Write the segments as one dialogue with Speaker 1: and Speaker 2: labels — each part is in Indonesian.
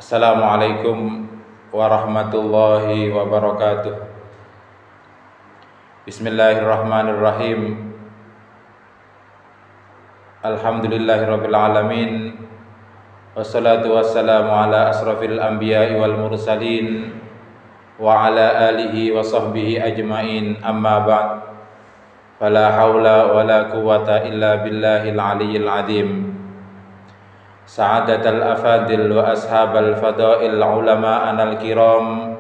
Speaker 1: Assalamualaikum warahmatullahi wabarakatuh. Bismillahirrahmanirrahim. Alhamdulillahirabbil alamin. Wassalatu wassalamu ala asrafil anbiya'i wal mursalin wa ala alihi wa sahbihi ajmain. Amma ba'd. Fala haula wala quwwata illa billahil aliyyil azim. Sa'adatal afadil wa ashabal fadail ulama anal kiram,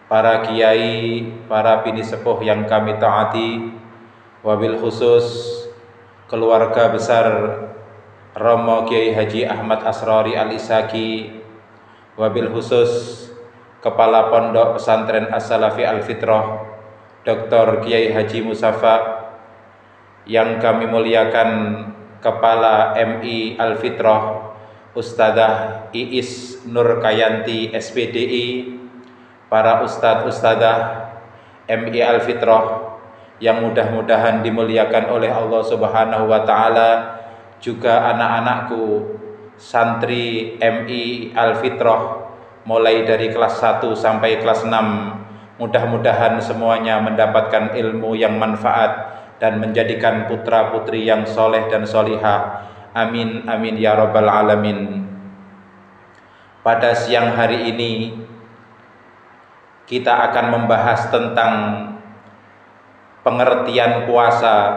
Speaker 1: para kiai, para bini sepuh yang kami taati, wabil khusus keluarga besar Romo Kiai Haji Ahmad Asrori Al-Isaki, wabil khusus Kepala Pondok Pesantren As-Salafi Al-Fitrah Dr. Kiai Haji Musafa, yang kami muliakan Kepala MI Al-Fitrah Ustadzah Iis Nur Kayanti SPDI, para ustadz-ustadzah MI Al-Fitrah yang mudah-mudahan dimuliakan oleh Allah Subhanahu wa taala, juga anak-anakku santri MI Al-Fitrah mulai dari kelas 1 sampai kelas 6. Mudah-mudahan semuanya mendapatkan ilmu yang manfaat dan menjadikan putra-putri yang soleh dan solihah. Amin amin ya rabbal alamin. Pada siang hari ini kita akan membahas tentang pengertian puasa,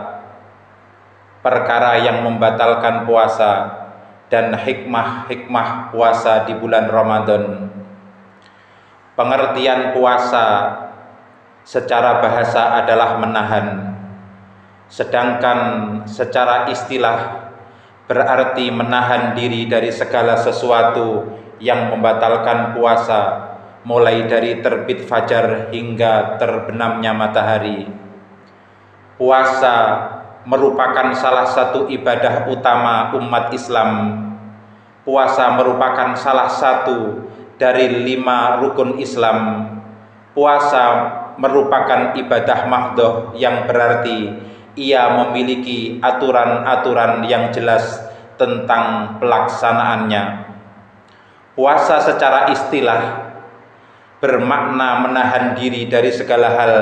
Speaker 1: perkara yang membatalkan puasa, dan hikmah-hikmah puasa di bulan Ramadan. Pengertian puasa secara bahasa adalah menahan, sedangkan secara istilah berarti menahan diri dari segala sesuatu yang membatalkan puasa, mulai dari terbit fajar hingga terbenamnya matahari. Puasa merupakan salah satu ibadah utama umat Islam. Puasa merupakan salah satu dari 5 rukun Islam. Puasa merupakan ibadah mahdhah, yang berarti ia memiliki aturan-aturan yang jelas tentang pelaksanaannya. Puasa secara istilah bermakna menahan diri dari segala hal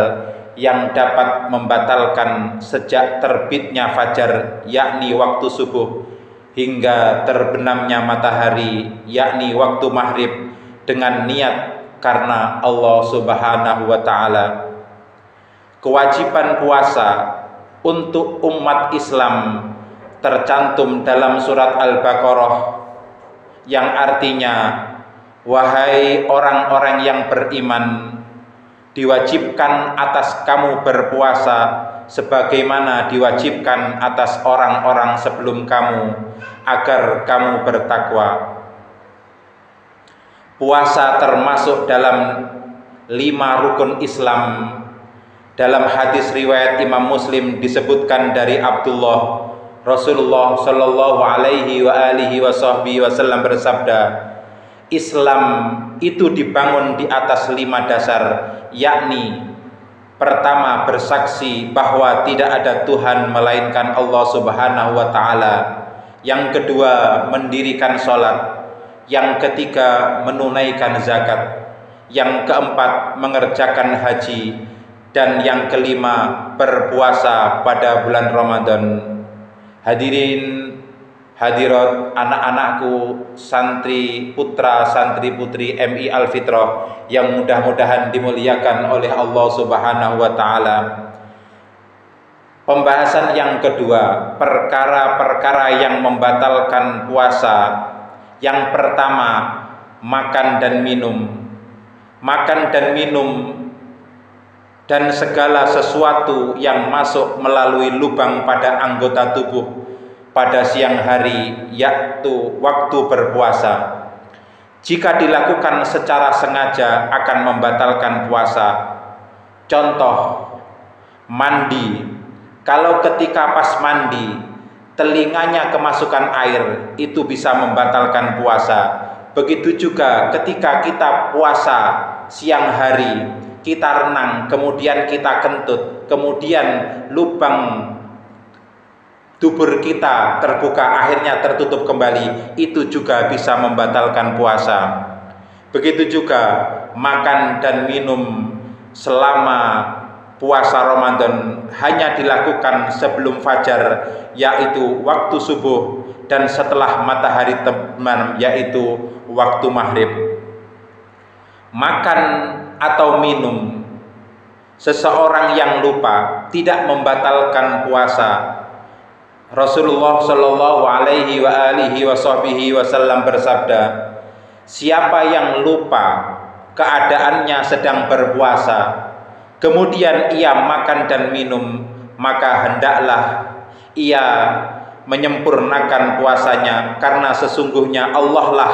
Speaker 1: yang dapat membatalkan sejak terbitnya fajar, yakni waktu subuh, hingga terbenamnya matahari, yakni waktu maghrib, dengan niat karena Allah Subhanahu wa taala. Kewajiban puasa untuk umat Islam tercantum dalam surat Al-Baqarah, yang artinya, wahai orang-orang yang beriman, diwajibkan atas kamu berpuasa sebagaimana diwajibkan atas orang-orang sebelum kamu, agar kamu bertakwa. Puasa termasuk dalam 5 rukun Islam. Dalam hadis riwayat Imam Muslim disebutkan dari Abdullah, Rasulullah Shallallahu alaihi wasallam bersabda, Islam itu dibangun di atas 5 dasar, yakni pertama, bersaksi bahwa tidak ada Tuhan melainkan Allah Subhanahu wa taala. Yang kedua, mendirikan sholat. Yang ketiga, menunaikan zakat. Yang keempat, mengerjakan haji. Dan yang kelima, berpuasa pada bulan Ramadan. Hadirin hadirat, anak-anakku, santri putra santri putri MI Al-Fitrah yang mudah-mudahan dimuliakan oleh Allah Subhanahu wa taala. Pembahasan yang kedua, perkara-perkara yang membatalkan puasa. Yang pertama, makan dan minum. Makan dan minum dan segala sesuatu yang masuk melalui lubang pada anggota tubuh pada siang hari, yaitu waktu berpuasa, jika dilakukan secara sengaja akan membatalkan puasa. Contoh, mandi. Kalau ketika pas mandi telinganya kemasukan air, itu bisa membatalkan puasa. Begitu juga ketika kita puasa siang hari, kita renang, kemudian kita kentut, kemudian lubang dubur kita terbuka, akhirnya tertutup kembali, itu juga bisa membatalkan puasa. Begitu juga makan dan minum selama puasa Ramadan hanya dilakukan sebelum fajar, yaitu waktu subuh, dan setelah matahari terbenam, yaitu waktu maghrib. Makan atau minum seseorang yang lupa tidak membatalkan puasa. Rasulullah Shallallahu Alaihi Wasallam bersabda, siapa yang lupa keadaannya sedang berpuasa, kemudian ia makan dan minum, maka hendaklah ia menyempurnakan puasanya, karena sesungguhnya Allah lah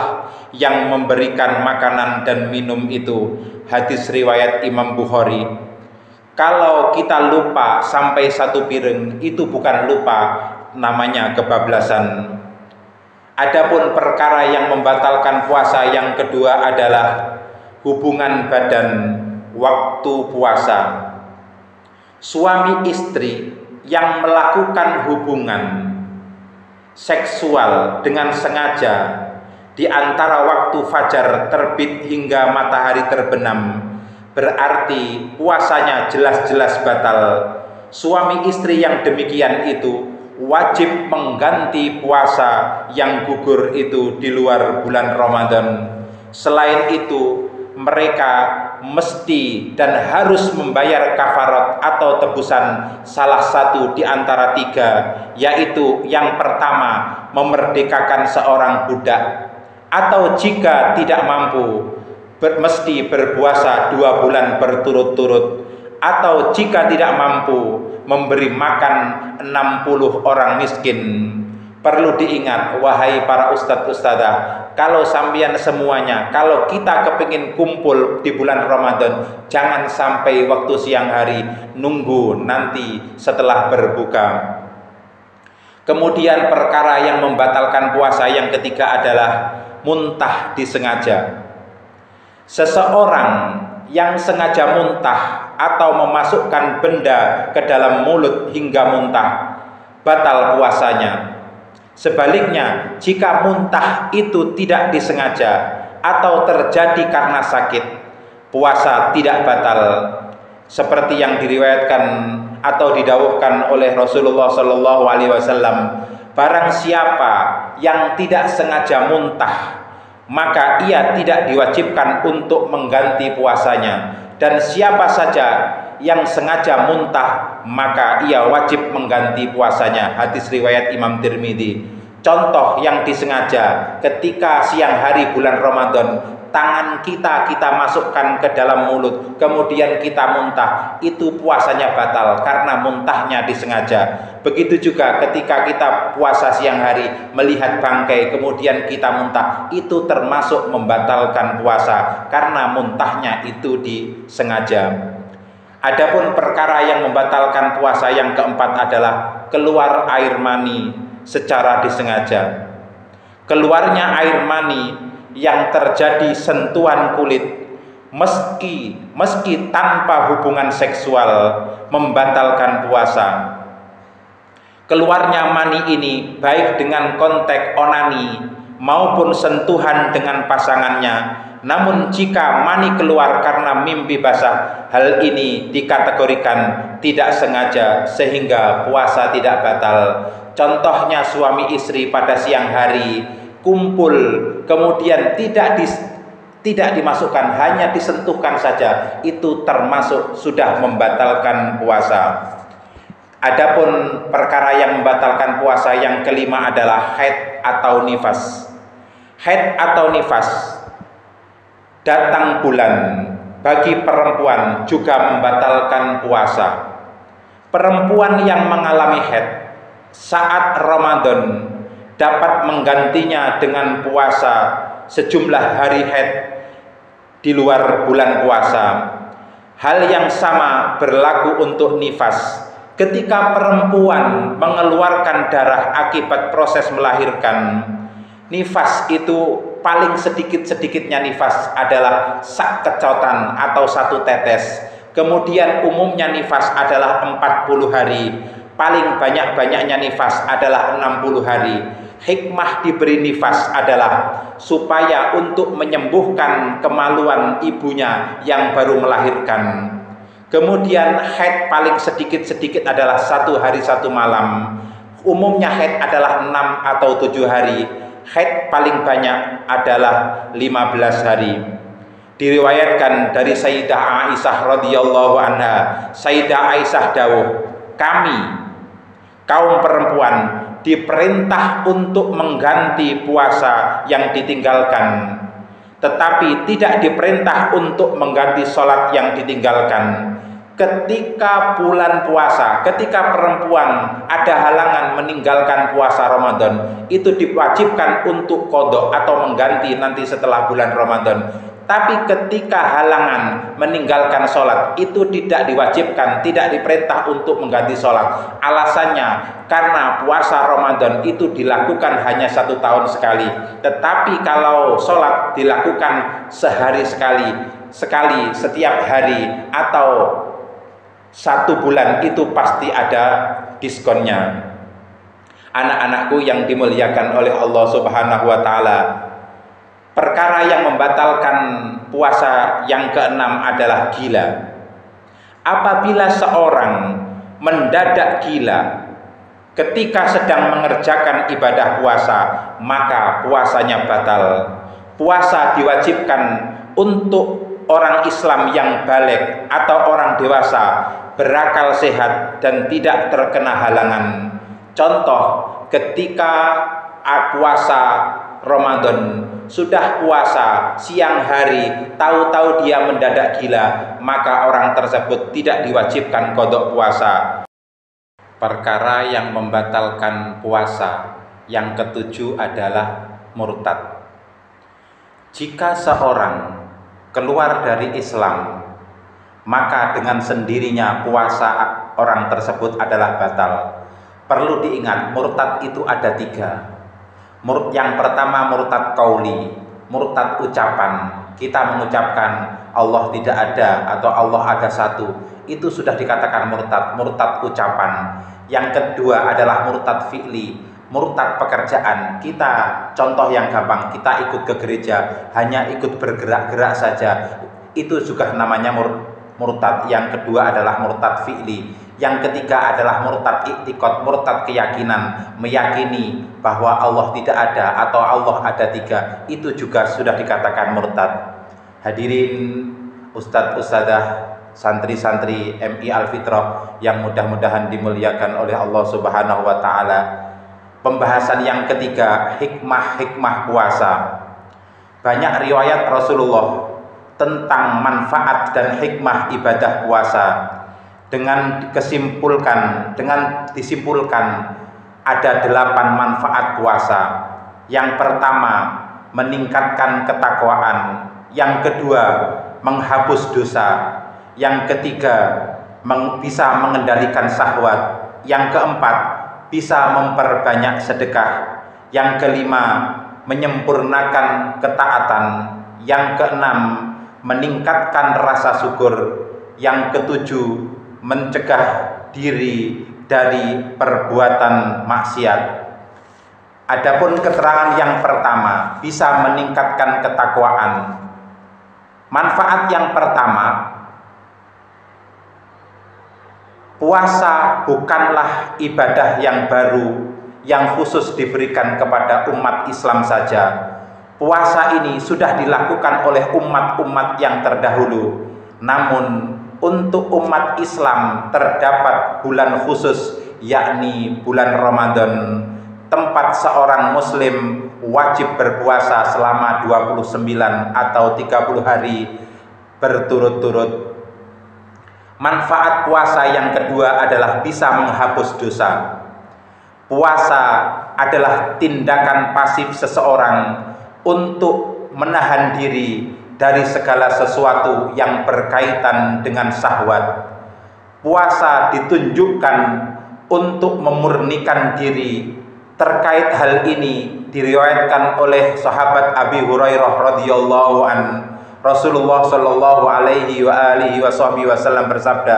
Speaker 1: yang memberikan makanan dan minum itu. Hadis riwayat Imam Bukhari. Kalau kita lupa sampai 1 piring, itu bukan lupa, namanya kebablasan. Adapun perkara yang membatalkan puasa yang kedua adalah hubungan badan waktu puasa. Suami istri yang melakukan hubungan seksual dengan sengaja di antara waktu fajar terbit hingga matahari terbenam, berarti puasanya jelas-jelas batal. Suami istri yang demikian itu wajib mengganti puasa yang gugur itu di luar bulan Ramadan. Selain itu, mereka mesti dan harus membayar kafarat atau tebusan salah satu di antara 3, yaitu yang pertama, memerdekakan seorang budak, atau jika tidak mampu mesti berpuasa 2 bulan berturut-turut, atau jika tidak mampu memberi makan 60 orang miskin. Perlu diingat, wahai para ustadz-ustadzah, kalau sampean semuanya, kalau kita kepingin kumpul di bulan Ramadan, jangan sampai waktu siang hari, nunggu nanti setelah berbuka. Kemudian perkara yang membatalkan puasa yang ketiga adalah muntah disengaja. Seseorang yang sengaja muntah atau memasukkan benda ke dalam mulut hingga muntah, batal puasanya. Sebaliknya, jika muntah itu tidak disengaja atau terjadi karena sakit, puasa tidak batal. Seperti yang diriwayatkan atau didhawuhkan oleh Rasulullah Shallallahu Alaihi Wasallam, barang siapa yang tidak sengaja muntah, maka ia tidak diwajibkan untuk mengganti puasanya, dan siapa saja yang sengaja muntah maka ia wajib mengganti puasanya. Hadis riwayat Imam Tirmidzi. Contoh yang disengaja, ketika siang hari bulan Ramadan, tangan kita masukkan ke dalam mulut, kemudian kita muntah, itu puasanya batal karena muntahnya disengaja. Begitu juga ketika kita puasa siang hari, melihat bangkai kemudian kita muntah, itu termasuk membatalkan puasa karena muntahnya itu disengaja. Adapun perkara yang membatalkan puasa yang keempat adalah keluar air mani secara disengaja. Keluarnya air mani yang terjadi sentuhan kulit meski tanpa hubungan seksual membatalkan puasa. Keluarnya mani ini baik dengan konteks onani maupun sentuhan dengan pasangannya. Namun jika mani keluar karena mimpi basah, hal ini dikategorikan tidak sengaja sehingga puasa tidak batal. Contohnya suami istri pada siang hari kumpul, kemudian tidak dimasukkan, hanya disentuhkan saja, itu termasuk sudah membatalkan puasa. Adapun perkara yang membatalkan puasa yang kelima adalah haid atau nifas. Haid atau nifas, datang bulan, bagi perempuan juga membatalkan puasa. Perempuan yang mengalami haid saat Ramadan dapat menggantinya dengan puasa sejumlah hari haid di luar bulan puasa. Hal yang sama berlaku untuk nifas. Ketika perempuan mengeluarkan darah akibat proses melahirkan, nifas itu paling sedikit-sedikitnya nifas adalah sak kecotan atau 1 tetes. Kemudian umumnya nifas adalah 40 hari. Paling banyak-banyaknya nifas adalah 60 hari. Hikmah diberi nifas adalah supaya untuk menyembuhkan kemaluan ibunya yang baru melahirkan. Kemudian haid paling sedikit-sedikit adalah 1 hari 1 malam. Umumnya haid adalah 6 atau 7 hari. Haid paling banyak adalah 15 hari. Diriwayatkan dari Sayyidah Aisyah radhiyallahu anha, Sayyidah Aisyah dawuh, kami kaum perempuan diperintah untuk mengganti puasa yang ditinggalkan, tetapi tidak diperintah untuk mengganti sholat yang ditinggalkan. Ketika bulan puasa, ketika perempuan ada halangan meninggalkan puasa Ramadan, itu diwajibkan untuk qadha atau mengganti nanti setelah bulan Ramadan. Tapi ketika halangan meninggalkan sholat, itu tidak diwajibkan, tidak diperintah untuk mengganti sholat. Alasannya karena puasa Ramadan itu dilakukan hanya 1 tahun sekali, tetapi kalau sholat dilakukan sehari sekali setiap hari atau 1 bulan, itu pasti ada diskonnya. Anak-anakku yang dimuliakan oleh Allah Subhanahu wa Ta'ala, perkara yang membatalkan puasa yang keenam adalah gila. Apabila seorang mendadak gila ketika sedang mengerjakan ibadah puasa, maka puasanya batal. Puasa diwajibkan untuk orang Islam yang baligh atau orang dewasa, berakal sehat dan tidak terkena halangan. Contoh, ketika puasa Ramadan, sudah puasa siang hari, tahu-tahu dia mendadak gila, maka orang tersebut tidak diwajibkan qadha puasa. Perkara yang membatalkan puasa yang ketujuh adalah murtad. Jika seorang keluar dari Islam, maka dengan sendirinya puasa orang tersebut adalah batal. Perlu diingat, murtad itu ada 3. Yang pertama murtad qauli, murtad ucapan. Kita mengucapkan Allah tidak ada atau Allah ada 1, itu sudah dikatakan murtad ucapan. Yang kedua adalah murtad fi'li, murtad pekerjaan. Kita contoh yang gampang, kita ikut ke gereja hanya ikut bergerak-gerak saja, itu juga namanya murtad. Yang kedua adalah murtad fi'li. Yang ketiga adalah murtad i'tiqad, murtad keyakinan, meyakini bahwa Allah tidak ada atau Allah ada 3, itu juga sudah dikatakan murtad. Hadirin ustadz, ustadzah, santri-santri MI Al-Fitrah yang mudah-mudahan dimuliakan oleh Allah Subhanahu wa Ta'ala. Pembahasan yang ketiga, hikmah-hikmah puasa. Banyak riwayat Rasulullah tentang manfaat dan hikmah ibadah puasa. Dengan disimpulkan ada 8 manfaat puasa. Yang pertama, meningkatkan ketakwaan. Yang kedua, menghapus dosa. Yang ketiga, bisa mengendalikan syahwat. Yang keempat, bisa memperbanyak sedekah. Yang kelima, menyempurnakan ketaatan. Yang keenam, meningkatkan rasa syukur. Yang ketujuh, mencegah diri dari perbuatan maksiat. Adapun keterangan yang pertama, bisa meningkatkan ketakwaan. Manfaat yang pertama, puasa bukanlah ibadah yang baru yang khusus diberikan kepada umat Islam saja. Puasa ini sudah dilakukan oleh umat-umat yang terdahulu. Namun untuk umat Islam terdapat bulan khusus, yakni bulan Ramadan, tempat seorang muslim wajib berpuasa selama 29 atau 30 hari berturut-turut. Manfaat puasa yang kedua adalah bisa menghapus dosa. Puasa adalah tindakan pasif seseorang untuk menahan diri dari segala sesuatu yang berkaitan dengan syahwat. Puasa ditunjukkan untuk memurnikan diri. Terkait hal ini diriwayatkan oleh sahabat Abi Hurairah radhiyallahu an, Rasulullah shallallahu alaihi wasallam bersabda,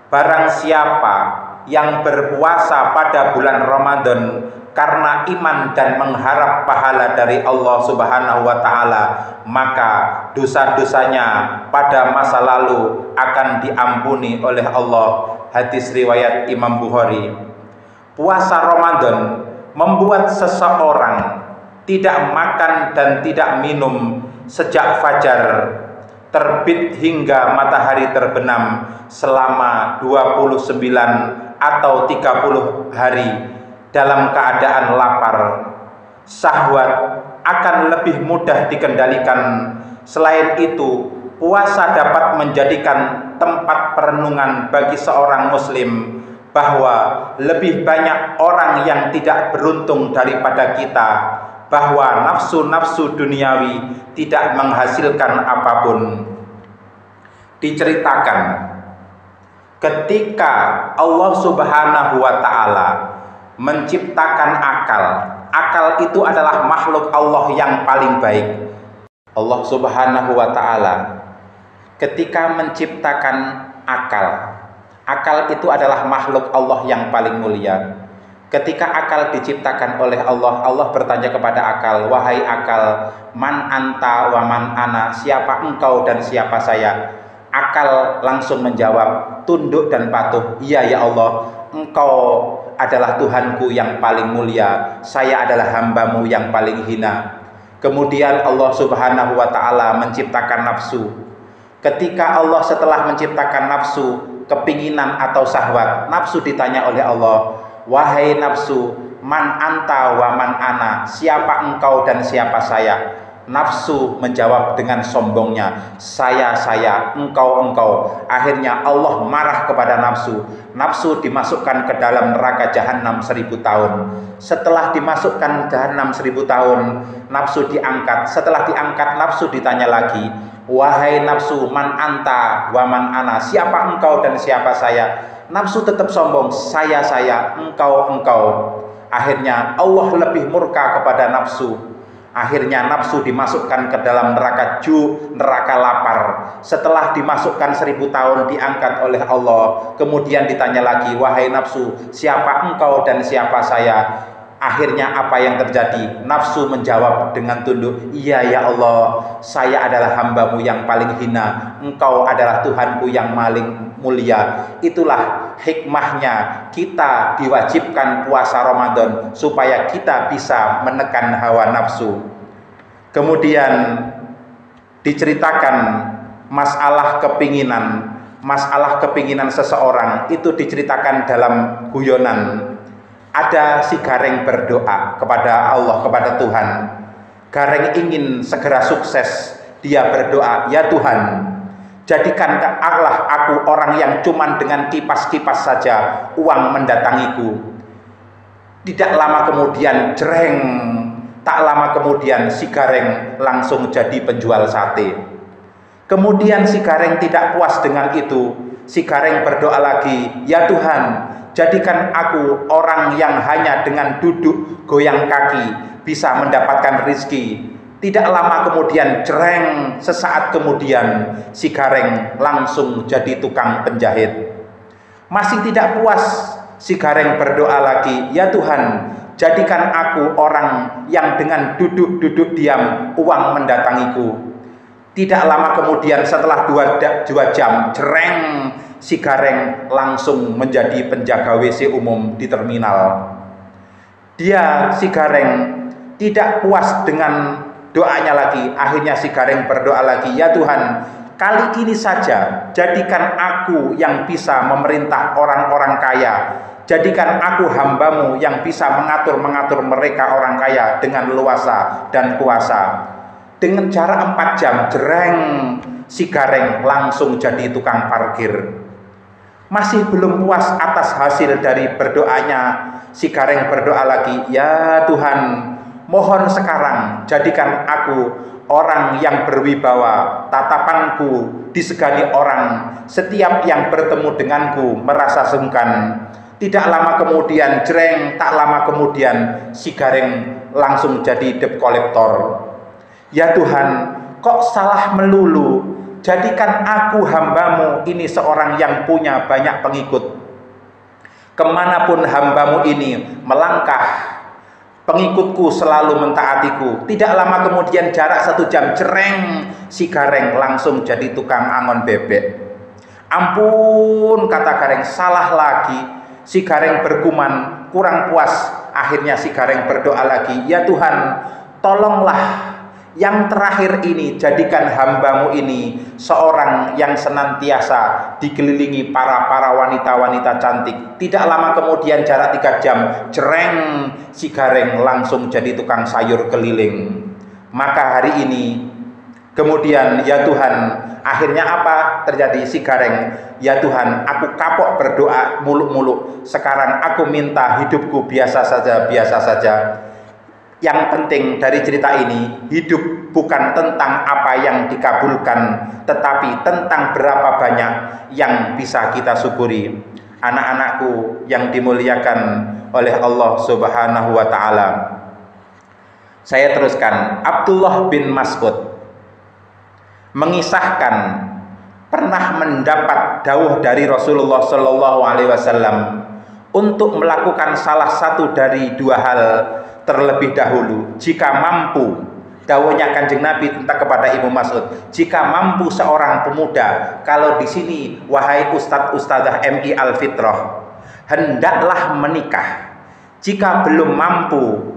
Speaker 1: barang siapa yang berpuasa pada bulan Ramadan karena iman dan mengharap pahala dari Allah Subhanahu wa Ta'ala, maka dosa-dosanya pada masa lalu akan diampuni oleh Allah. Hadis riwayat Imam Bukhari. Puasa Ramadan membuat seseorang tidak makan dan tidak minum sejak fajar terbit hingga matahari terbenam selama 29 atau 30 hari dalam keadaan lapar. Syahwat akan lebih mudah dikendalikan. Selain itu, puasa dapat menjadikan tempat perenungan bagi seorang muslim bahwa lebih banyak orang yang tidak beruntung daripada kita, bahwa nafsu-nafsu duniawi tidak menghasilkan apapun. Diceritakan ketika Allah Subhanahu wa Ta'ala menciptakan akal itu adalah makhluk Allah yang paling baik. Allah Subhanahu wa Ta'ala ketika menciptakan akal itu adalah makhluk Allah yang paling mulia. Ketika akal diciptakan oleh Allah, Allah bertanya kepada akal, wahai akal, man anta wa man ana, siapa engkau dan siapa saya? Akal langsung menjawab, tunduk dan patuh. Iya ya Allah, engkau adalah Tuhanku yang paling mulia, saya adalah hambamu yang paling hina. Kemudian Allah Subhanahu wa Ta'ala menciptakan nafsu. Ketika Allah setelah menciptakan nafsu, kepinginan atau syahwat, nafsu ditanya oleh Allah, wahai nafsu, man anta wa man ana, siapa engkau dan siapa saya? Nafsu menjawab dengan sombongnya, saya, engkau. Akhirnya Allah marah kepada nafsu. Nafsu dimasukkan ke dalam neraka jahanam 1000 tahun. Setelah dimasukkan jahanam 1000 tahun, nafsu diangkat. Setelah diangkat, nafsu ditanya lagi, wahai nafsu, man anta wa man ana, siapa engkau dan siapa saya? Nafsu tetap sombong, saya, engkau. Akhirnya Allah lebih murka kepada nafsu. Akhirnya nafsu dimasukkan ke dalam neraka neraka lapar. Setelah dimasukkan 1000 tahun, diangkat oleh Allah. Kemudian ditanya lagi, wahai nafsu, siapa engkau dan siapa saya? Akhirnya apa yang terjadi? Nafsu menjawab dengan tunduk, iya ya Allah, saya adalah hambamu yang paling hina, engkau adalah Tuhanku yang paling mulia. Itulah hikmahnya kita diwajibkan puasa Ramadan, supaya kita bisa menekan hawa nafsu. Kemudian diceritakan masalah kepinginan seseorang itu diceritakan dalam guyonan. Ada si Gareng berdoa kepada Allah, kepada Tuhan. Gareng ingin segera sukses. Dia berdoa, ya Tuhan, jadikanlah aku orang yang cuman dengan kipas-kipas saja uang mendatangiku. Tidak lama kemudian, tak lama kemudian si Gareng langsung jadi penjual sate. Kemudian si Gareng tidak puas dengan itu. Si Gareng berdoa lagi, ya Tuhan, jadikan aku orang yang hanya dengan duduk goyang kaki bisa mendapatkan rizki. Tidak lama kemudian, sesaat kemudian si Gareng langsung jadi tukang penjahit. Masih tidak puas, si Gareng berdoa lagi, ya Tuhan, jadikan aku orang yang dengan duduk diam uang mendatangiku. Tidak lama kemudian, setelah 2 jam, si Gareng langsung menjadi penjaga WC umum di terminal. Si Gareng tidak puas dengan doanya lagi. Akhirnya si Gareng berdoa lagi, ya Tuhan, kali ini saja jadikan aku yang bisa memerintah orang-orang kaya. Jadikan aku hambamu yang bisa mengatur mereka orang kaya dengan leluasa dan kuasa. Dengan jarak 4 jam, si Gareng langsung jadi tukang parkir. Masih belum puas atas hasil dari berdoanya, si Gareng berdoa lagi, ya Tuhan, mohon sekarang jadikan aku orang yang berwibawa, tatapanku disegani orang, setiap yang bertemu denganku merasa sungkan. Tidak lama kemudian, tak lama kemudian, si Gareng langsung jadi debt collector. Ya Tuhan, kok salah melulu? Jadikan aku hambamu ini seorang yang punya banyak pengikut. Kemanapun hambamu ini melangkah,
Speaker 2: pengikutku selalu mentaatiku. Tidak lama kemudian, jarak 1 jam, cereng, si Gareng langsung jadi tukang angon bebek. Ampun, kata Gareng, salah lagi. Si Gareng bergumam, kurang puas. Akhirnya si Gareng berdoa lagi, ya Tuhan, tolonglah yang terakhir ini, jadikan hambamu ini seorang yang senantiasa dikelilingi para wanita-wanita cantik. Tidak lama kemudian, jarak 3 jam, cereng, si Gareng langsung jadi tukang sayur keliling. Maka hari ini kemudian, ya Tuhan, akhirnya apa terjadi? Si Gareng, ya Tuhan, aku kapok berdoa muluk-muluk. Sekarang aku minta hidupku biasa saja, biasa saja. Yang penting dari cerita ini, hidup bukan tentang apa yang dikabulkan, tetapi tentang berapa banyak yang bisa kita syukuri. Anak-anakku yang dimuliakan oleh Allah Subhanahu wa Ta'ala, saya teruskan. Abdullah bin Mas'ud mengisahkan pernah mendapat dawuh dari Rasulullah Shallallahu Alaihi Wasallam untuk melakukan salah satu dari 2 hal terlebih dahulu. Jika mampu, dawuhnya Kanjeng Nabi tentang kepada Ibnu Mas'ud, jika mampu seorang pemuda, kalau di sini wahai Ustadz MI Al-Fitrah, hendaklah menikah. Jika belum mampu,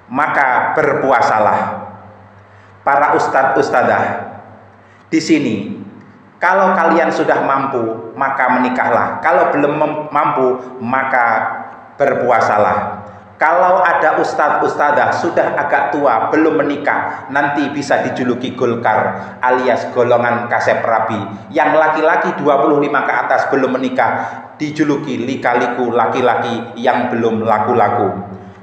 Speaker 2: maka berpuasalah. Para ustadz-ustadzah di sini, kalau kalian sudah mampu, maka menikahlah. Kalau belum mampu, maka berpuasalah. Kalau ada ustadz-ustadzah sudah agak tua, belum menikah, nanti bisa dijuluki Golkar alias golongan kasep rabi. Yang laki-laki 25 ke atas belum menikah, dijuluki lika-liku laki-laki yang belum laku-laku.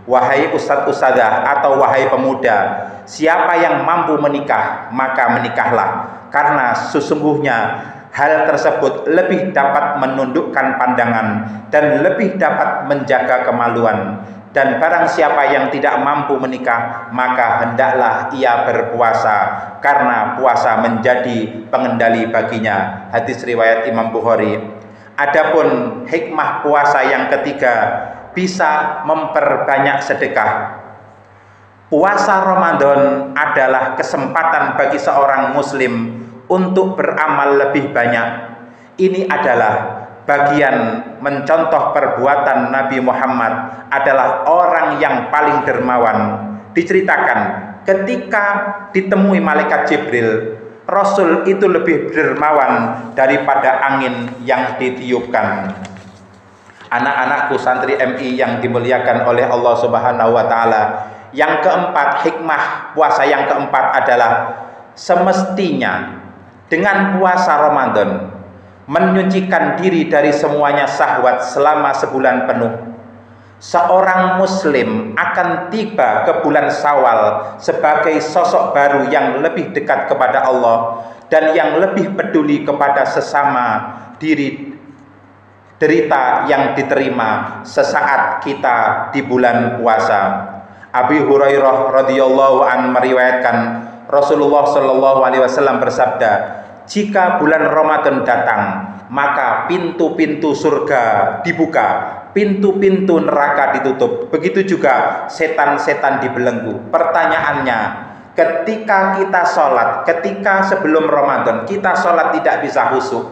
Speaker 2: Wahai ustadz-ustadzah atau wahai pemuda, siapa yang mampu menikah, maka menikahlah. Karena sesungguhnya hal tersebut lebih dapat menundukkan pandangan dan lebih dapat menjaga kemaluan. Dan barang siapa yang tidak mampu menikah, maka hendaklah ia berpuasa, karena puasa menjadi pengendali baginya. Hadis riwayat Imam Bukhari. Adapun hikmah puasa yang ketiga, bisa memperbanyak sedekah. Puasa Ramadan adalah kesempatan bagi seorang muslim untuk beramal lebih banyak. Ini adalah bagian mencontoh perbuatan Nabi Muhammad, adalah orang yang paling dermawan. Diceritakan ketika ditemui malaikat Jibril, Rasul itu lebih dermawan daripada angin yang ditiupkan. Anak-anakku santri MI yang dimuliakan oleh Allah Subhanahu wa Ta'ala, yang keempat, hikmah puasa yang keempat adalah semestinya dengan puasa Ramadan menyucikan diri dari semuanya syahwat selama sebulan penuh. Seorang muslim akan tiba ke bulan Syawal sebagai sosok baru yang lebih dekat kepada Allah dan yang lebih peduli kepada sesama diri, derita yang diterima sesaat kita di bulan puasa. Abi Hurairah radhiyallahu an meriwayatkan Rasulullah Shallallahu Alaihi Wasallam bersabda, jika bulan Ramadan datang, maka pintu-pintu surga dibuka, pintu-pintu neraka ditutup. Begitu juga setan-setan dibelenggu. Pertanyaannya, ketika kita sholat, ketika sebelum Ramadan kita sholat tidak bisa khusyuk,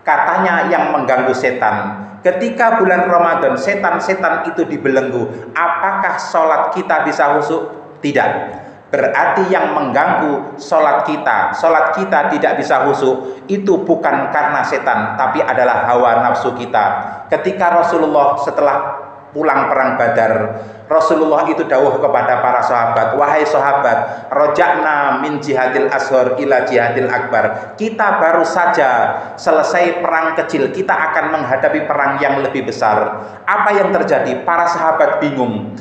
Speaker 2: katanya yang mengganggu setan. Ketika bulan Ramadan setan-setan itu dibelenggu, apakah sholat kita bisa khusyuk? Tidak. Berarti yang mengganggu sholat kita tidak bisa khusyuk, itu bukan karena setan, tapi adalah hawa nafsu kita. Ketika Rasulullah setelah pulang perang Badar, Rasulullah itu dawuh kepada para sahabat, wahai sahabat, rojakna min jihadil ashor ila jihadil akbar. Kita baru saja selesai perang kecil, kita akan menghadapi perang yang lebih besar. Apa yang terjadi? Para sahabat bingung.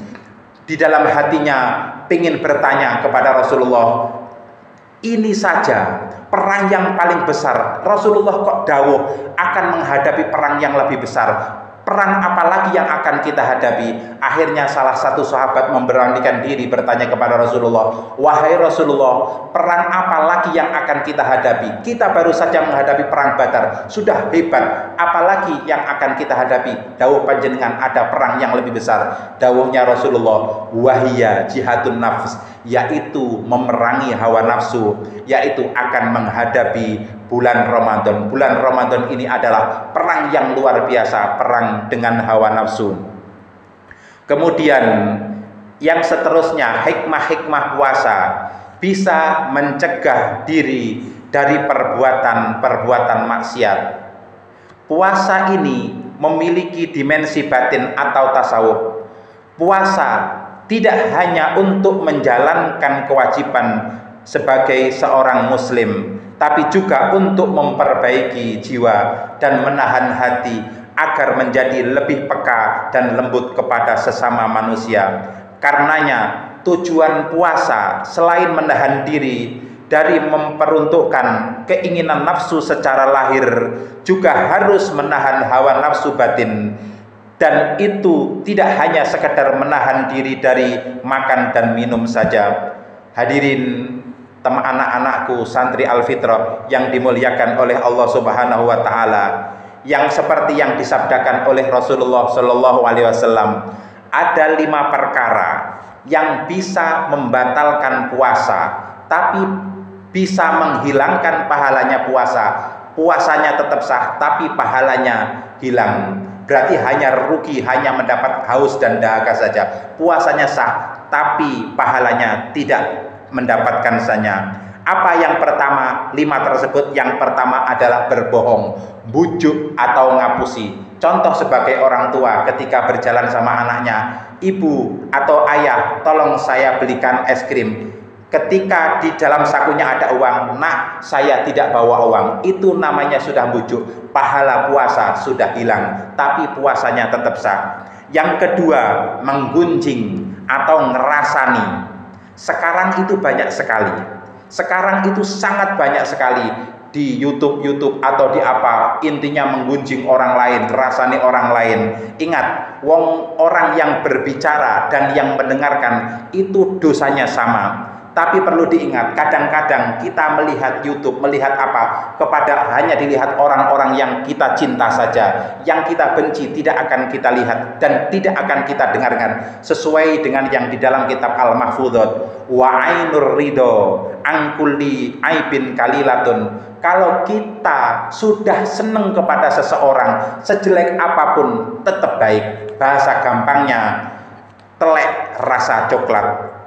Speaker 2: Di dalam hatinya ingin bertanya kepada Rasulullah, ini saja perang yang paling besar, Rasulullah kok dawuh akan menghadapi perang yang lebih besar. perang apa lagi yang akan kita hadapi? Akhirnya salah satu sahabat memberanikan diri bertanya kepada Rasulullah, wahai Rasulullah, perang apa lagi yang akan kita hadapi? Kita baru saja menghadapi perang Badar, sudah hebat, apalagi yang akan kita hadapi? Dawuh panjenengan, ada perang yang lebih besar. Dawuhnya Rasulullah, wahiyya jihadun nafs, yaitu memerangi hawa nafsu, yaitu akan menghadapi bulan Ramadan. Bulan Ramadan ini adalah perang yang luar biasa, perang dengan hawa nafsu. Kemudian yang seterusnya, hikmah-hikmah puasa bisa mencegah diri dari perbuatan-perbuatan maksiat. Puasa ini memiliki dimensi batin atau tasawuf. Puasa tidak hanya untuk menjalankan kewajiban sebagai seorang muslim, tapi juga untuk memperbaiki jiwa dan menahan hati agar menjadi lebih peka dan lembut kepada sesama manusia. Karenanya tujuan puasa selain menahan diri dari memperuntukkan keinginan nafsu secara lahir, juga harus menahan hawa nafsu batin. Dan itu tidak hanya sekedar menahan diri dari makan dan minum saja. Hadirin teman anak-anakku santri Al-Fitrah yang dimuliakan oleh Allah Subhanahu wa taala, yang seperti yang disabdakan oleh Rasulullah Shallallahu alaihi wasallam, ada 5 perkara yang bisa membatalkan puasa tapi bisa menghilangkan pahalanya puasa. Puasanya tetap sah tapi pahalanya hilang. Berarti hanya rugi, hanya mendapat haus dan dahaga saja. Puasanya sah tapi pahalanya tidak mendapatkan saja. Apa yang pertama? 5 tersebut. Yang pertama adalah berbohong, bujuk atau ngapusi. Contoh sebagai orang tua ketika berjalan sama anaknya, ibu atau ayah, tolong saya belikan es krim. Ketika di dalam sakunya ada uang, nah saya tidak bawa uang, itu namanya sudah bujuk. Pahala puasa sudah hilang, tapi puasanya tetap sah. Yang kedua, menggunjing atau ngerasani. Sekarang itu banyak sekali. Sekarang itu sangat banyak sekali di YouTube atau di apa, intinya menggunjing orang lain, ngerasani orang lain. Ingat, orang yang berbicara dan yang mendengarkan itu dosanya sama. Tapi perlu diingat, kadang-kadang kita melihat YouTube, melihat apa, kepada hanya dilihat orang-orang yang kita cinta saja. Yang kita benci tidak akan kita lihat dan tidak akan kita dengarkan. Sesuai dengan yang di dalam kitab Al-Mahfudhot, wa ainur ridho angkulli aibin kalilatun. Kalau kita sudah senang kepada seseorang, sejelek apapun tetap baik. Bahasa gampangnya, telek rasa coklat.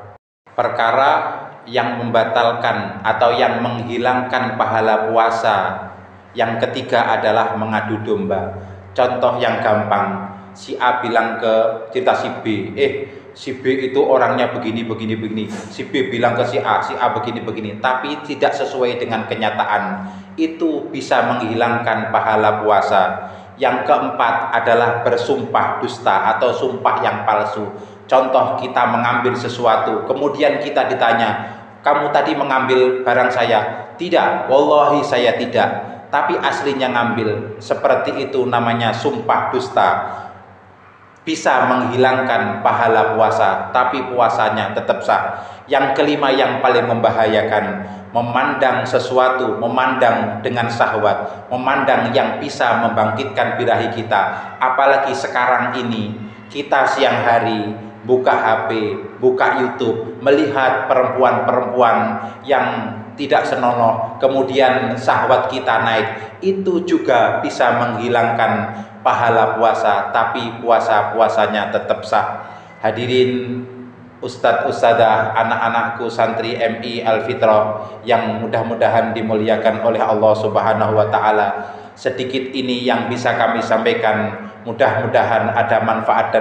Speaker 2: Perkara yang membatalkan atau yang menghilangkan pahala puasa. Yang ketiga adalah mengadu domba. Contoh yang gampang, si A bilang ke cerita si B, si B itu orangnya begini. Si B bilang ke si A begini, tapi tidak sesuai dengan kenyataan. Itu bisa menghilangkan pahala puasa. Yang keempat adalah bersumpah dusta atau sumpah yang palsu. Contoh, kita mengambil sesuatu, kemudian kita ditanya, kamu tadi mengambil barang saya? Tidak, wallahi saya tidak, tapi aslinya ngambil. Seperti itu namanya sumpah dusta. Bisa menghilangkan pahala puasa, tapi puasanya tetap sah. Yang kelima yang paling membahayakan, memandang sesuatu, memandang dengan syahwat, memandang yang bisa membangkitkan birahi kita. Apalagi sekarang ini, kita siang hari buka HP, buka YouTube, melihat perempuan-perempuan yang tidak senonoh, kemudian syahwat kita naik, itu juga bisa menghilangkan pahala puasa, tapi puasanya tetap sah. Hadirin Ustadz Ustadzah, anak-anakku santri MI Al-Fitrah yang mudah-mudahan dimuliakan oleh Allah Subhanahu wa taala. Sedikit ini yang bisa kami sampaikan, mudah-mudahan ada manfaat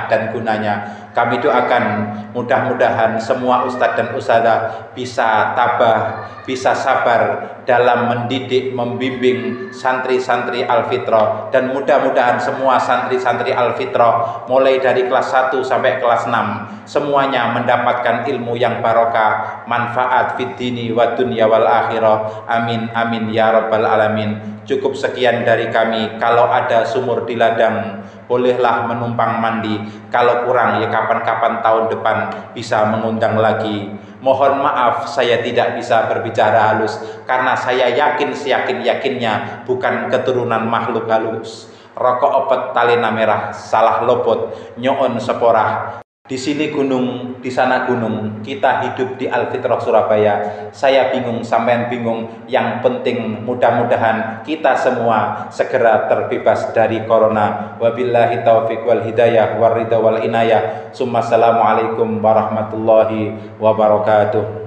Speaker 2: dan gunanya. Kami doakan mudah-mudahan semua ustadz dan ustadzah bisa tabah, bisa sabar dalam mendidik, membimbing santri-santri Al-Fitrah, dan mudah-mudahan semua santri-santri Al-Fitrah mulai dari kelas 1 sampai kelas 6 semuanya mendapatkan ilmu yang barokah, manfaat fid dini wa dunya wal akhirah. Amin amin ya rabbal alamin. Cukup sekian dari kami. Kalau ada sumur di ladang, bolehlah menumpang mandi. Kalau kurang ya kapan-kapan tahun depan bisa mengundang lagi. Mohon maaf saya tidak bisa berbicara halus karena saya yakin seyakin-yakinnya bukan keturunan makhluk halus. Rokok opet talena merah, salah lopot, nyoon seporah. Di sini gunung, di sana gunung. Kita hidup di Al-Fitrah Surabaya. Saya bingung, sampean bingung. Yang penting mudah-mudahan kita semua segera terbebas dari corona. Wabillahi taufiq wal hidayah war ridha wal inayah. Assalamualaikum warahmatullahi wabarakatuh.